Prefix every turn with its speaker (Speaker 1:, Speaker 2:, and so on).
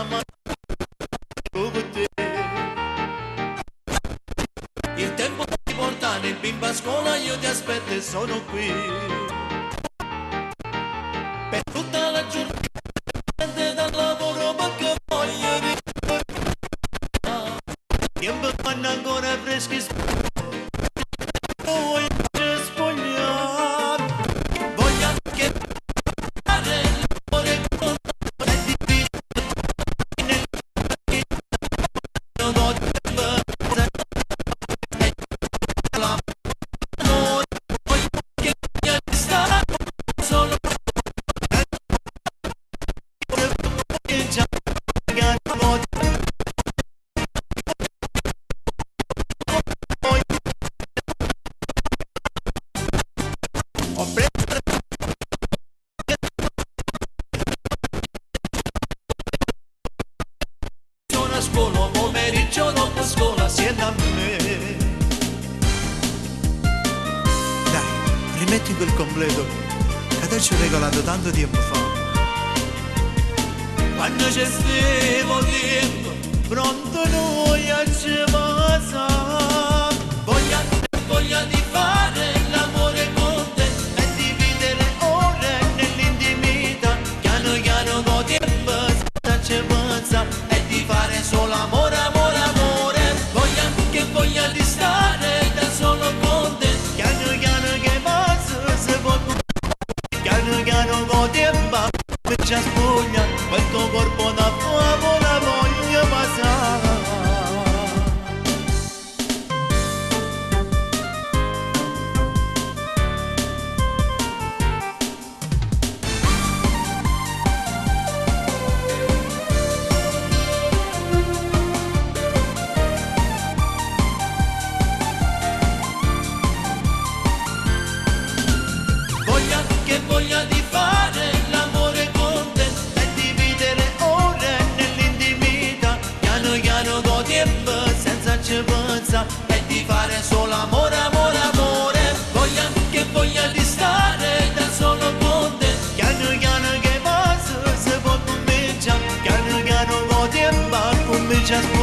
Speaker 1: ma con te. Il tempo di portare il bimbo a scuola, io ti aspetto e sono qui. Per tutta la giornata dal lavoro perché voglio ricordare. Tempo quando ancora freschi voglio spogliare. Voglio anche fare l'amore con te e dividere nel modo a scuola, pomeriggio dopo scuola, assieme a me.
Speaker 2: Dai, rimetti quel completo che te ci ho regalato tanto tempo fa.
Speaker 1: Quando c'è stiamo tempo, pronto noi a ci passa. Voglia di fare l'amore con te e dividere ore nell'intimità. Piano piano con tempo senza ci pensa e di fare solo amore, amore, amore. Voglia di stare da solo con te. Piano piano che passa se può. Piano piano con tempo mi ci spugna questo corpo da fuoco, la voglio passare. Voglia di fare l'amore con te e dividere ore nell'intimità. Piano piano con tempo senza ci pensa e di fare solo amore, amore, amore. Voglia di stare da solo con te. Piano piano che passa se può cominciare. Piano piano con tempo comincia.